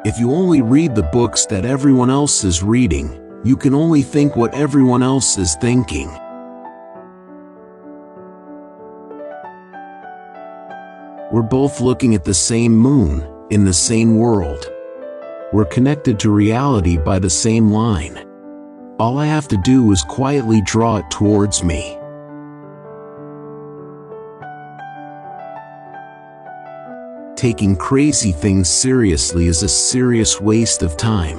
If you only read the books that everyone else is reading, you can only think what everyone else is thinking. We're both looking at the same moon, in the same world. We're connected to reality by the same line. All I have to do is quietly draw it towards me. Taking crazy things seriously is a serious waste of time.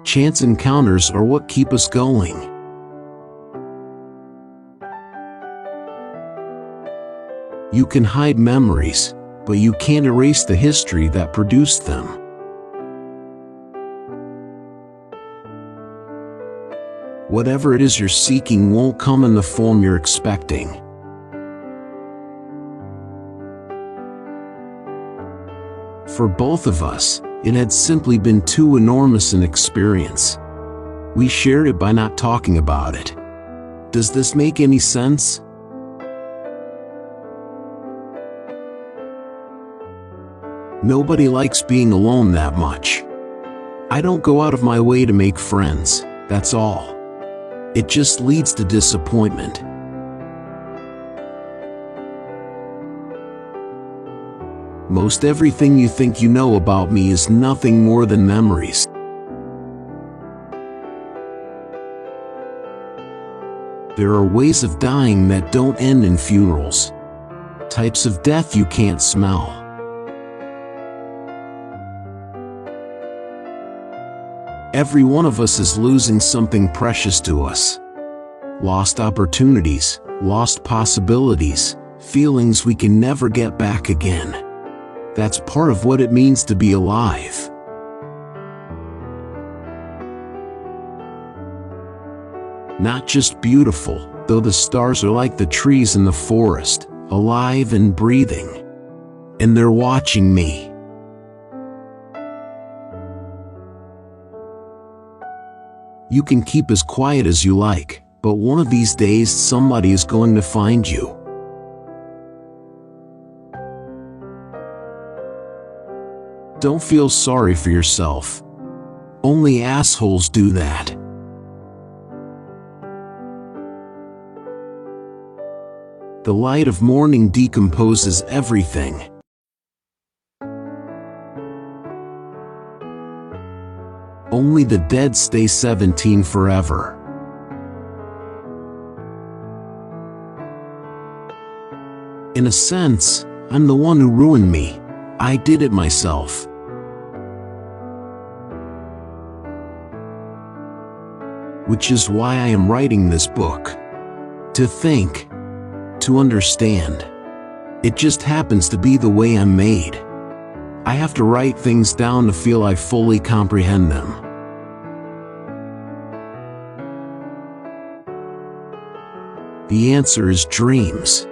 Chance encounters are what keep us going. You can hide memories, but you can't erase the history that produced them. Whatever it is you're seeking won't come in the form you're expecting. For both of us, it had simply been too enormous an experience. We shared it by not talking about it. Does this make any sense? Nobody likes being alone that much. I don't go out of my way to make friends, that's all. It just leads to disappointment. Most everything you think you know about me is nothing more than memories. There are ways of dying that don't end in funerals. Types of death you can't smell. Every one of us is losing something precious to us. Lost opportunities, lost possibilities, feelings we can never get back again. That's part of what it means to be alive. Not just beautiful, though the stars are like the trees in the forest, alive and breathing. And they're watching me. You can keep as quiet as you like, but one of these days somebody is going to find you. Don't feel sorry for yourself. Only assholes do that. The light of morning decomposes everything. Only the dead stay 17 forever. In a sense, I'm the one who ruined me. I did it myself. Which is why I am writing this book. To think. To understand. It just happens to be the way I'm made. I have to write things down to feel I fully comprehend them. The answer is dreams.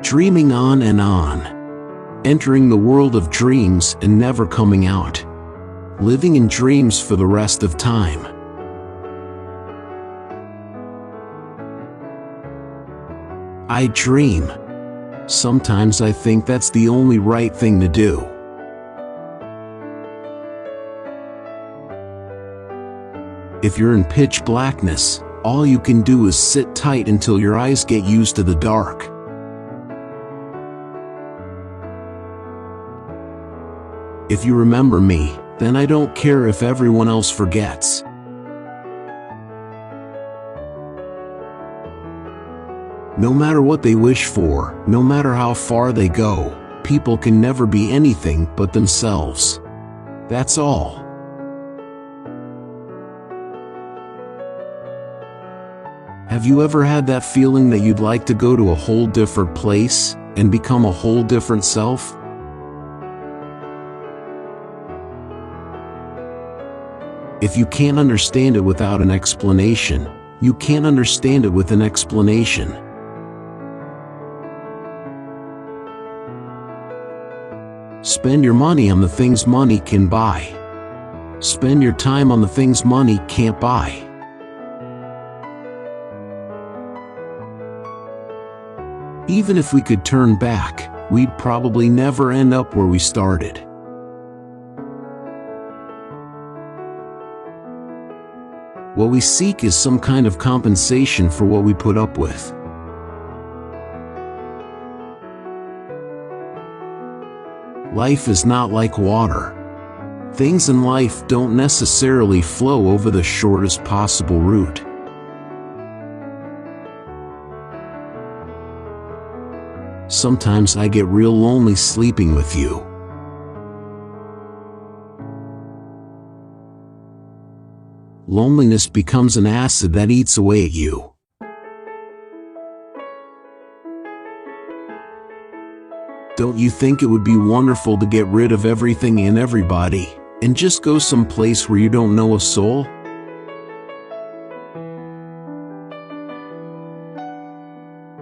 Dreaming on and on. Entering the world of dreams and never coming out. Living in dreams for the rest of time. I dream. Sometimes I think that's the only right thing to do. If you're in pitch blackness, all you can do is sit tight until your eyes get used to the dark. If you remember me, then I don't care if everyone else forgets. No matter what they wish for, no matter how far they go, people can never be anything but themselves. That's all. Have you ever had that feeling that you'd like to go to a whole different place and become a whole different self? If you can't understand it without an explanation, you can't understand it with an explanation. Spend your money on the things money can buy. Spend your time on the things money can't buy. Even if we could turn back, we'd probably never end up where we started. What we seek is some kind of compensation for what we put up with. Life is not like water. Things in life don't necessarily flow over the shortest possible route. Sometimes I get real lonely sleeping with you. Loneliness becomes an acid that eats away at you. Don't you think it would be wonderful to get rid of everything and everybody, and just go someplace where you don't know a soul?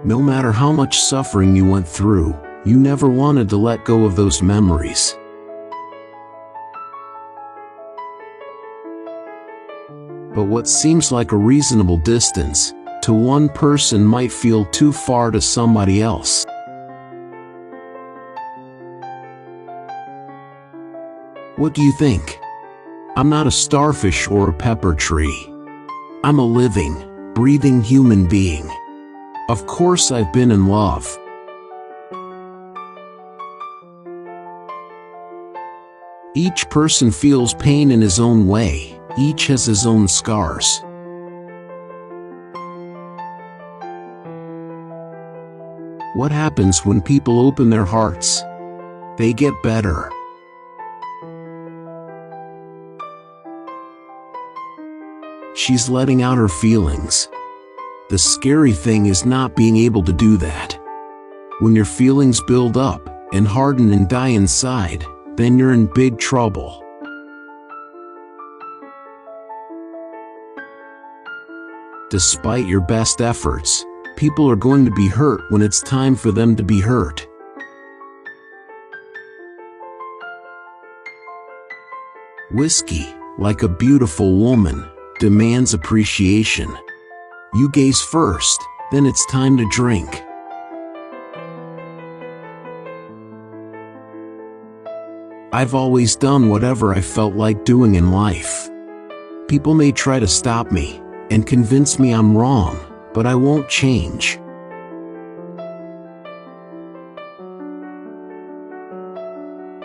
No matter how much suffering you went through, you never wanted to let go of those memories. But what seems like a reasonable distance to one person might feel too far to somebody else. What do you think? I'm not a starfish or a pepper tree. I'm a living, breathing human being. Of course I've been in love. Each person feels pain in his own way. Each has his own scars. What happens when people open their hearts? They get better. She's letting out her feelings. The scary thing is not being able to do that. When your feelings build up and harden and die inside, then you're in big trouble. Despite your best efforts, people are going to be hurt when it's time for them to be hurt. Whiskey, like a beautiful woman, demands appreciation. You gaze first, then it's time to drink. I've always done whatever I felt like doing in life. People may try to stop me and convince me I'm wrong, but I won't change.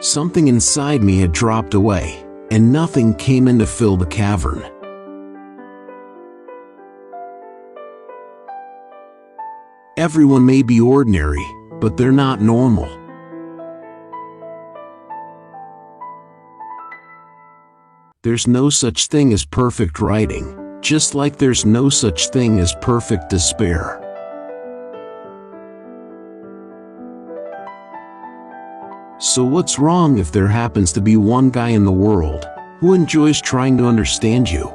Something inside me had dropped away, and nothing came in to fill the cavern. Everyone may be ordinary, but they're not normal. There's no such thing as perfect writing, just like there's no such thing as perfect despair. So what's wrong if there happens to be one guy in the world who enjoys trying to understand you?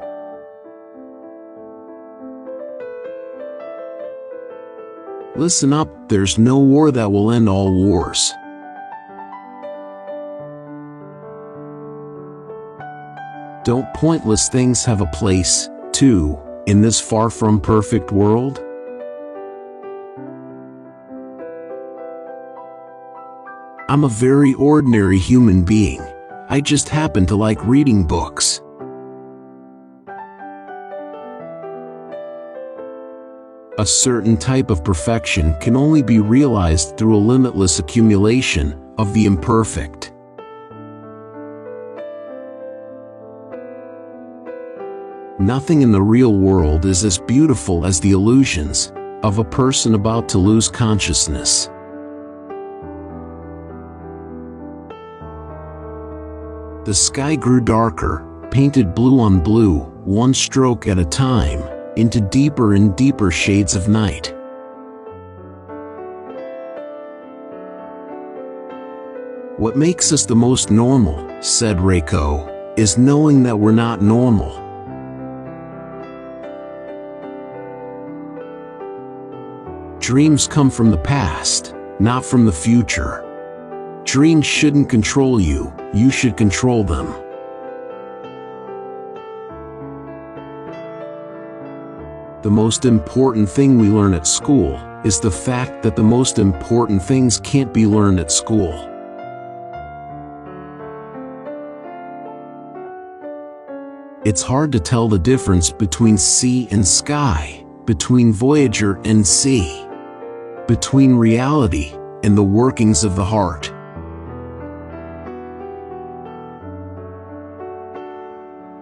Listen up, there's no war that will end all wars. Don't pointless things have a place, too, in this far from perfect world? I'm a very ordinary human being. I just happen to like reading books. A certain type of perfection can only be realized through a limitless accumulation of the imperfect. Nothing in the real world is as beautiful as the illusions of a person about to lose consciousness. The sky grew darker, painted blue on blue, one stroke at a time, into deeper and deeper shades of night. What makes us the most normal, said Reiko, is knowing that we're not normal. Dreams come from the past, not from the future. Dreams shouldn't control you, you should control them. The most important thing we learn at school is the fact that the most important things can't be learned at school. It's hard to tell the difference between sea and sky, between Voyager and sea, between reality and the workings of the heart.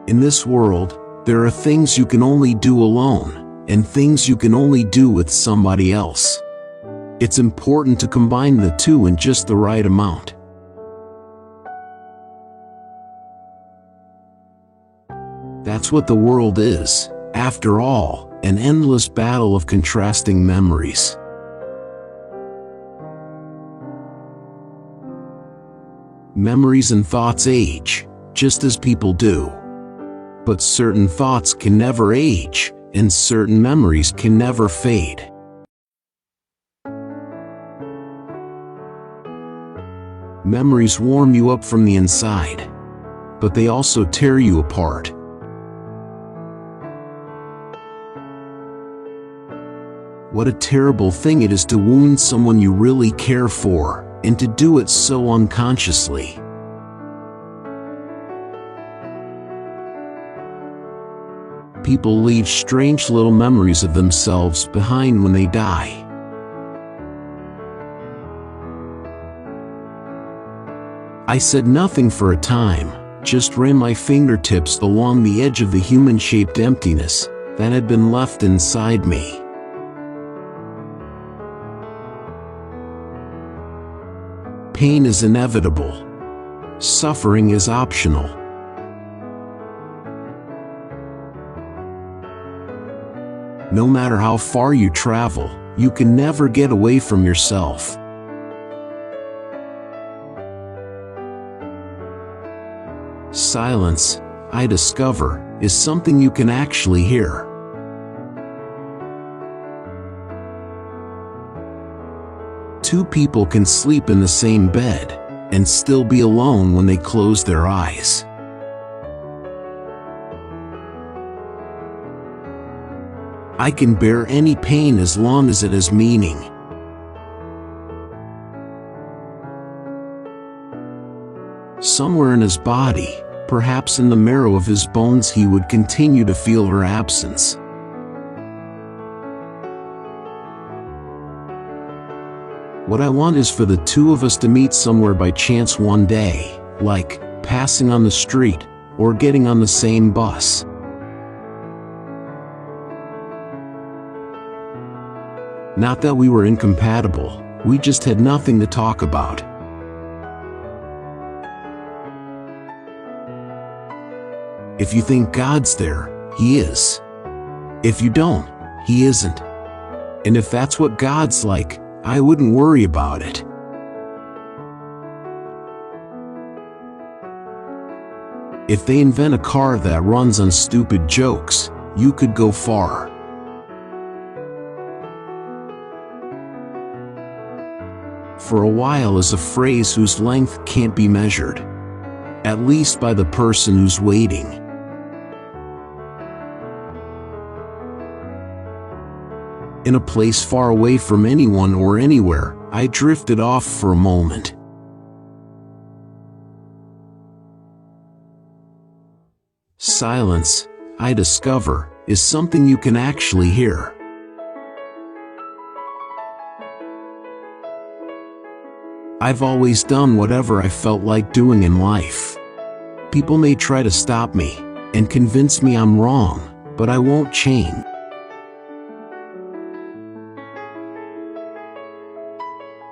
In this world, there are things you can only do alone, and things you can only do with somebody else. It's important to combine the two in just the right amount. That's what the world is, after all, an endless battle of contrasting memories. Memories and thoughts age, just as people do. But certain thoughts can never age, and certain memories can never fade. Memories warm you up from the inside, but they also tear you apart. What a terrible thing it is to wound someone you really care for, and to do it so unconsciously. People leave strange little memories of themselves behind when they die. I said nothing for a time, just ran my fingertips along the edge of the human-shaped emptiness that had been left inside me. Pain is inevitable. Suffering is optional. No matter how far you travel, you can never get away from yourself. Silence, I discover, is something you can actually hear. Two people can sleep in the same bed and still be alone when they close their eyes. I can bear any pain as long as it has meaning. Somewhere in his body, perhaps in the marrow of his bones, he would continue to feel her absence. What I want is for the two of us to meet somewhere by chance one day, like passing on the street or getting on the same bus. Not that we were incompatible, we just had nothing to talk about. If you think God's there, He is. If you don't, He isn't. And if that's what God's like, I wouldn't worry about it. If they invent a car that runs on stupid jokes, you could go far. For a while is a phrase whose length can't be measured, at least by the person who's waiting. In a place far away from anyone or anywhere, I drifted off for a moment. Silence, I discover, is something you can actually hear. I've always done whatever I felt like doing in life. People may try to stop me and convince me I'm wrong, but I won't change.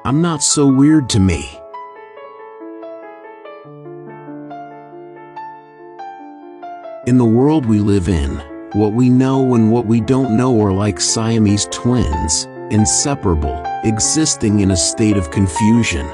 I'm not so weird to me. In the world we live in, what we know and what we don't know are like Siamese twins, inseparable, existing in a state of confusion.